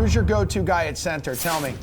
who's your go-to guy at center? Tell me.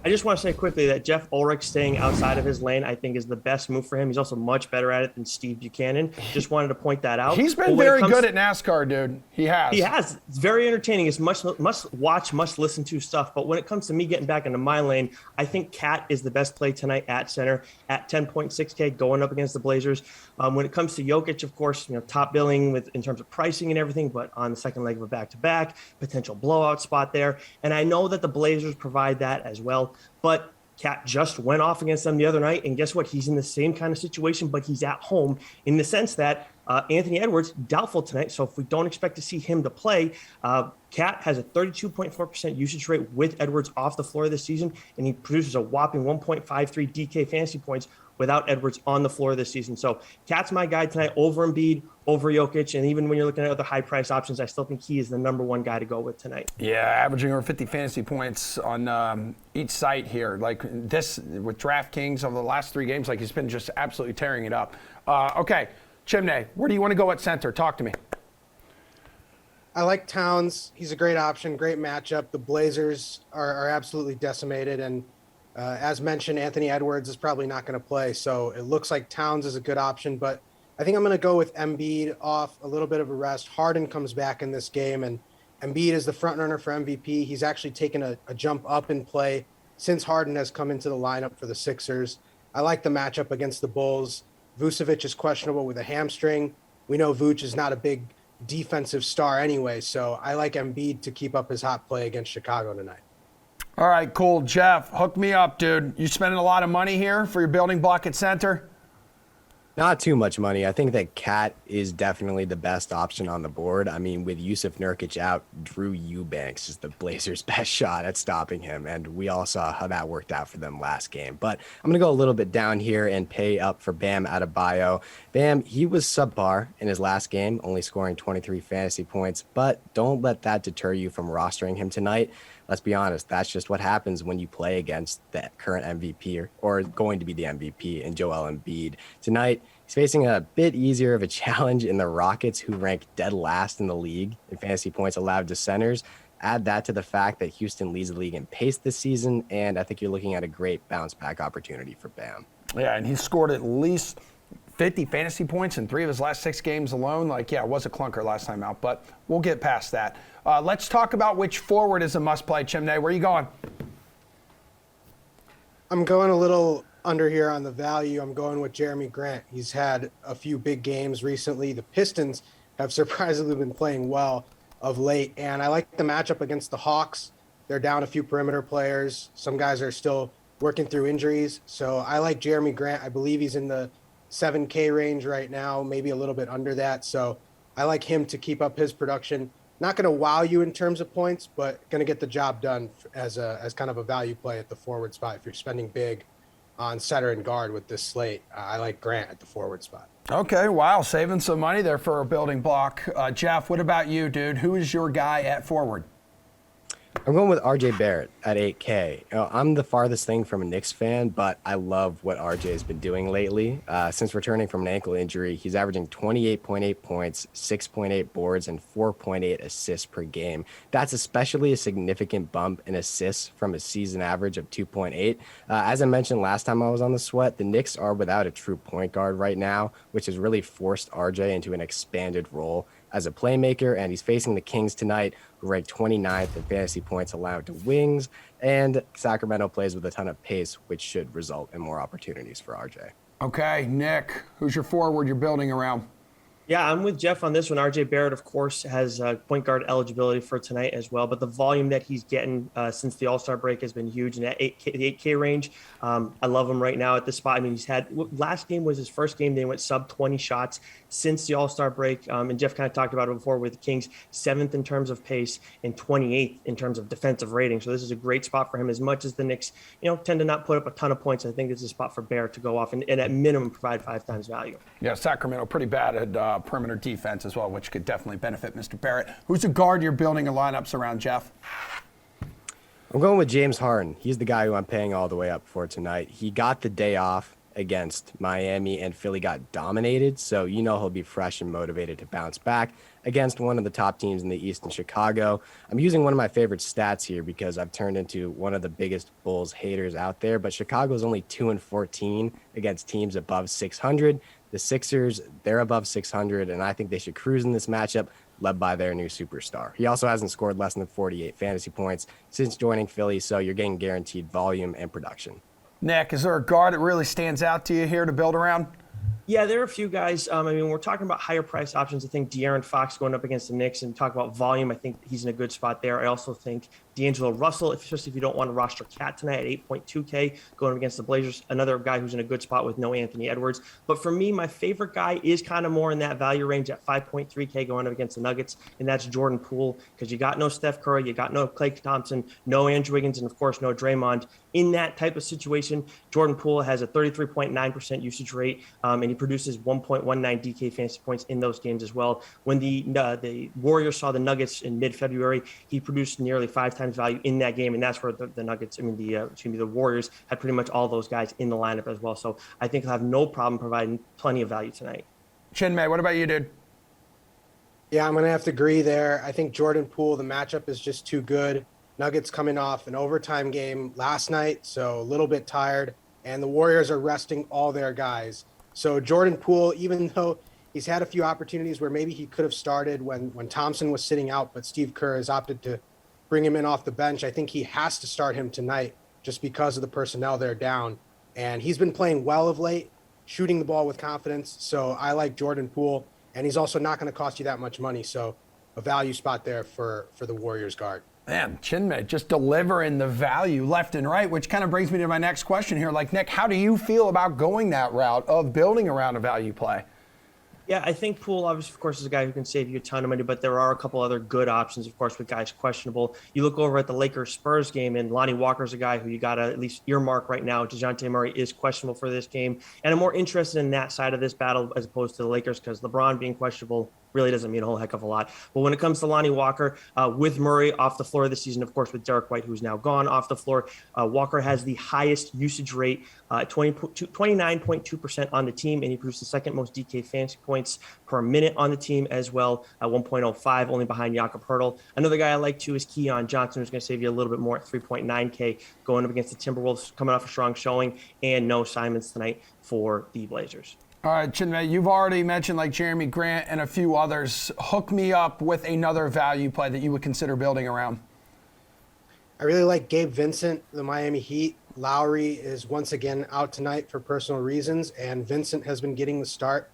I just want to say quickly that Jeff Ulrich staying outside of his lane, I think, is the best move for him. He's also much better at it than Steve Buchanan. Just wanted to point that out. He's been very good at NASCAR, dude. He has. He has. It's very entertaining. It's must watch, must listen to stuff. But when it comes to me getting back into my lane, I think Cat is the best play tonight at center at 10.6K going up against the Blazers. When it comes to Jokic, of course, top billing in terms of pricing and everything, but on the second leg of a back-to-back, potential blowout spot there. And I know that the Blazers provide that as well. But Cat just went off against them the other night, and guess what? He's in the same kind of situation, but he's at home in the sense that Anthony Edwards, doubtful tonight, so if we don't expect to see him to play, Cat has a 32.4% usage rate with Edwards off the floor this season, and he produces a whopping 1.53 DK fantasy points without Edwards on the floor this season. So Cat's my guy tonight over Embiid, over Jokic, and even when you're looking at other high-price options, I still think he is the number one guy to go with tonight. Yeah, averaging over 50 fantasy points on each site here. Like this, with DraftKings over the last 3 games, like he's been just absolutely tearing it up. Okay, Chinmay, where do you want to go at center? Talk to me. I like Towns. He's a great option, great matchup. The Blazers are absolutely decimated, and as mentioned, Anthony Edwards is probably not going to play, so it looks like Towns is a good option, but I think I'm going to go with Embiid off a little bit of a rest. Harden comes back in this game, and Embiid is the front runner for MVP. He's actually taken a jump up in play since Harden has come into the lineup for the Sixers. I like the matchup against the Bulls. Vucevic is questionable with a hamstring. We know Vuce is not a big defensive star anyway, so I like Embiid to keep up his hot play against Chicago tonight. All right, cool. Jeff, hook me up, dude. You spending a lot of money here for your building block at center? Not too much money. I think that Cat is definitely the best option on the board. I mean, with Yusuf Nurkic out, Drew Eubanks is the Blazers' best shot at stopping him, and we all saw how that worked out for them last game. But I'm going to go a little bit down here and pay up for Bam Adebayo. Bam, he was subpar in his last game, only scoring 23 fantasy points, but don't let that deter you from rostering him tonight. Let's be honest, that's just what happens when you play against the current MVP or going to be the MVP in Joel Embiid. Tonight, he's facing a bit easier of a challenge in the Rockets, who rank dead last in the league in fantasy points allowed to centers. Add that to the fact that Houston leads the league in pace this season, and I think you're looking at a great bounce-back opportunity for Bam. Yeah, and he scored at least 50 fantasy points in 3 of his last 6 games alone. Like, yeah, it was a clunker last time out, but we'll get past that. Let's talk about which forward is a must-play. Chinmay, where are you going? I'm going a little under here on the value. I'm going with Jeremy Grant. He's had a few big games recently. The Pistons have surprisingly been playing well of late, and I like the matchup against the Hawks. They're down a few perimeter players. Some guys are still working through injuries, so I like Jeremy Grant. I believe he's in the 7K range right now, maybe a little bit under that. So I like him to keep up his production. Not going to wow you in terms of points, but going to get the job done as kind of a value play at the forward spot. If you're spending big on center and guard with this slate, I like Grant at the forward spot. Okay, wow, saving some money there for a building block. Jeff, what about you, dude? Who is your guy at forward? I'm going with RJ Barrett at 8K. I'm the farthest thing from a Knicks fan, but I love what RJ has been doing lately. Since returning from an ankle injury, he's averaging 28.8 points, 6.8 boards, and 4.8 assists per game. That's especially a significant bump in assists from a season average of 2.8. As I mentioned last time I was on the Sweat, the Knicks are without a true point guard right now, which has really forced RJ into an expanded role as a playmaker, and he's facing the Kings tonight, who rank 29th in fantasy points allowed to wings, and Sacramento plays with a ton of pace, which should result in more opportunities for RJ. Okay, Nick, who's your forward you're building around? Yeah, I'm with Jeff on this one. RJ Barrett, of course, has point guard eligibility for tonight as well, but the volume that he's getting since the All-Star break has been huge in that 8K range. I love him right now at this spot. I mean, he's had last game was his first game. They went sub 20 shots since the All-Star break. And Jeff kind of talked about it before with the Kings, 7th in terms of pace and 28th in terms of defensive rating. So this is a great spot for him. As much as the Knicks, tend to not put up a ton of points, I think this is a spot for Barrett to go off and at minimum provide 5 times value. Yeah, Sacramento pretty bad at perimeter defense as well, which could definitely benefit Mr. Barrett. Who's a guard you're building your lineups around, Jeff? I'm going with James Harden. He's the guy who I'm paying all the way up for tonight. He got the day off against Miami, and Philly got dominated. So he'll be fresh and motivated to bounce back against one of the top teams in the East in Chicago. I'm using one of my favorite stats here because I've turned into one of the biggest Bulls haters out there, but Chicago's only 2-14 against teams above 600. The Sixers, they're above 600, and I think they should cruise in this matchup, led by their new superstar. He also hasn't scored less than 48 fantasy points since joining Philly, so you're getting guaranteed volume and production. Nick, is there a guard that really stands out to you here to build around? Yeah, there are a few guys. We're talking about higher price options. I think De'Aaron Fox going up against the Knicks, and talk about volume. I think he's in a good spot there. I also think D'Angelo Russell, especially if you don't want to roster Cat tonight at 8.2K, going up against the Blazers, another guy who's in a good spot with no Anthony Edwards. But for me, my favorite guy is kind of more in that value range at 5.3K going up against the Nuggets, and that's Jordan Poole, because you got no Steph Curry, you got no Klay Thompson, no Andrew Wiggins, and of course no Draymond. In that type of situation, Jordan Poole has a 33.9% usage rate, and he produces 1.19 DK fantasy points in those games as well. When the Warriors saw the Nuggets in mid-February, he produced nearly 5 times value in that game, and that's where the Warriors had pretty much all those guys in the lineup as well. So I think he'll have no problem providing plenty of value tonight. Chinmay, what about you, dude? Yeah, I'm going to have to agree there. I think Jordan Poole, the matchup is just too good. Nuggets coming off an overtime game last night, so a little bit tired, and the Warriors are resting all their guys. So Jordan Poole, even though he's had a few opportunities where maybe he could have started when Thompson was sitting out, but Steve Kerr has opted to bring him in off the bench, I think he has to start him tonight just because of the personnel they're down. And he's been playing well of late, shooting the ball with confidence. So I like Jordan Poole, and he's also not going to cost you that much money. So a value spot there for the Warriors guard. Man, Chinmay just delivering the value left and right, which kind of brings me to my next question here. Like, Nick, how do you feel about going that route of building around a value play? Yeah, I think Poole, obviously, of course, is a guy who can save you a ton of money, but there are a couple other good options, of course, with guys questionable. You look over at the Lakers-Spurs game, and Lonnie Walker's a guy who you got to at least earmark right now. DeJounte Murray is questionable for this game, and I'm more interested in that side of this battle as opposed to the Lakers, because LeBron being questionable really doesn't mean a whole heck of a lot. But when it comes to Lonnie Walker, with Murray off the floor this season, of course, with Derek White, who's now gone off the floor, Walker has the highest usage rate, 29.2% on the team, and he produced the second most DK fantasy points per minute on the team as well at 1.05, only behind Jakob Poeltl. Another guy I like too is Keon Johnson, who's going to save you a little bit more at 3.9K going up against the Timberwolves, coming off a strong showing, and no Simons tonight for the Blazers. All right, Chinmay, you've already mentioned like Jeremy Grant and a few others. Hook me up with another value play that you would consider building around. I really like Gabe Vincent, the Miami Heat. Lowry is once again out tonight for personal reasons, and Vincent has been getting the start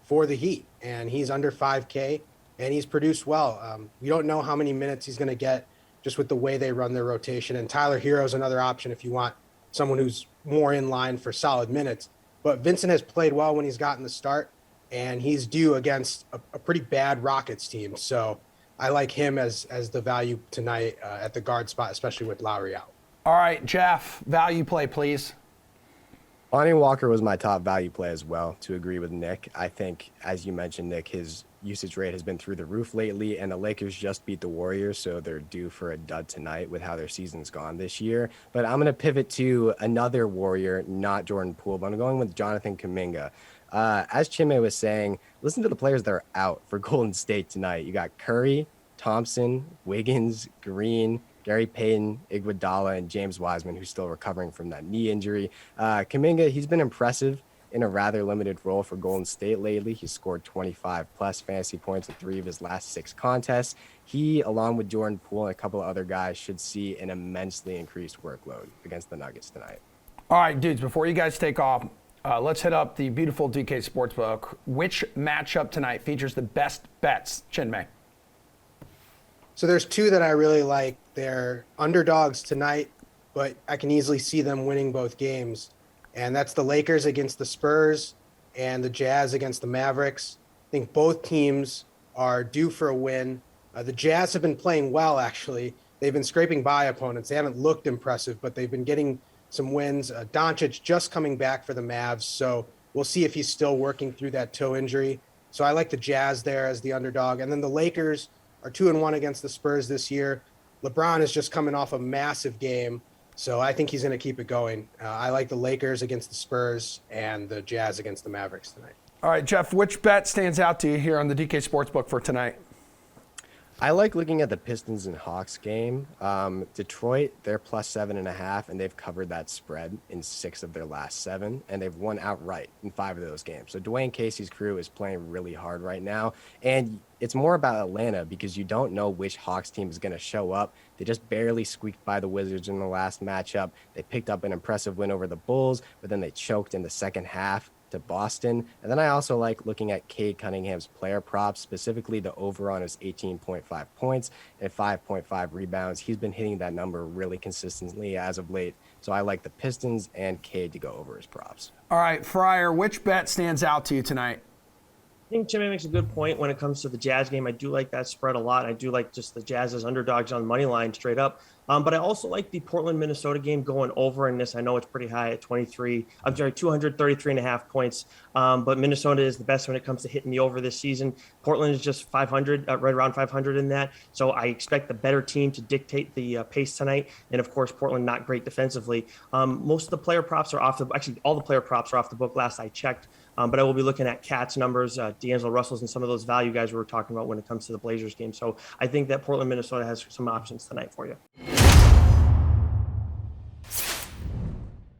for the Heat, and he's under 5K, and he's produced well. We don't know how many minutes he's going to get just with the way they run their rotation, and Tyler Hero is another option if you want someone who's more in line for solid minutes. But Vincent has played well when he's gotten the start, and he's due against a pretty bad Rockets team. So I like him as the value tonight at the guard spot, especially with Lowry out. All right, Jeff, value play, please. Lonnie Walker was my top value play as well, to agree with Nick. I think, as you mentioned, Nick, his usage rate has been through the roof lately, and the Lakers just beat the Warriors, so they're due for a dud tonight with how their season's gone this year. But I'm going to pivot to another Warrior, not Jordan Poole, but I'm going with Jonathan Kuminga. As Chinmay was saying, listen to the players that are out for Golden State tonight. You got Curry, Thompson, Wiggins, Green, Gary Payton, Iguodala, and James Wiseman, who's still recovering from that knee injury. Kuminga, he's been impressive in a rather limited role for Golden State lately. He's scored 25-plus fantasy points in 3 of his last 6 contests. He, along with Jordan Poole and a couple of other guys, should see an immensely increased workload against the Nuggets tonight. All right, dudes, before you guys take off, let's hit up the beautiful DK Sportsbook. Which matchup tonight features the best bets? Chinmay. So there's 2 that I really like. They're underdogs tonight, but I can easily see them winning both games. And that's the Lakers against the Spurs and the Jazz against the Mavericks. I think both teams are due for a win. The Jazz have been playing well, actually. They've been scraping by opponents. They haven't looked impressive, but they've been getting some wins. Doncic just coming back for the Mavs, so we'll see if he's still working through that toe injury. So I like the Jazz there as the underdog. And then the Lakers are 2-1 against the Spurs this year. LeBron is just coming off a massive game. So I think he's going to keep it going. I like the Lakers against the Spurs and the Jazz against the Mavericks tonight. All right, Jeff, which bet stands out to you here on the DK Sportsbook for tonight? I like looking at the Pistons and Hawks game. Detroit, they're plus 7.5, and they've covered that spread in 6 of their last 7, and they've won outright in 5 of those games. So Dwayne Casey's crew is playing really hard right now, and it's more about Atlanta because you don't know which Hawks team is going to show up. They just barely squeaked by the Wizards in the last matchup. They picked up an impressive win over the Bulls, but then they choked in the second half to Boston. And then I also like looking at Cade Cunningham's player props, specifically the over on his 18.5 points and 5.5 rebounds. He's been hitting that number really consistently as of late. So I like the Pistons and Cade to go over his props. All right, Friar, which bet stands out to you tonight? I think Chinmay makes a good point when it comes to the Jazz game. I do like that spread a lot. I do like just the Jazz as underdogs on the money line straight up. But I also like the Portland-Minnesota game going over in this. I know it's pretty high at 233.5 points. But Minnesota is the best when it comes to hitting the over this season. Portland is just 500, right around 500 in that. So I expect the better team to dictate the pace tonight. And of course, Portland not great defensively. Most of the player props are actually all the player props are off the book last I checked. But I will be looking at Cat's numbers, D'Angelo Russell's, and some of those value guys we were talking about when it comes to the Blazers game. So I think that Portland, Minnesota has some options tonight for you.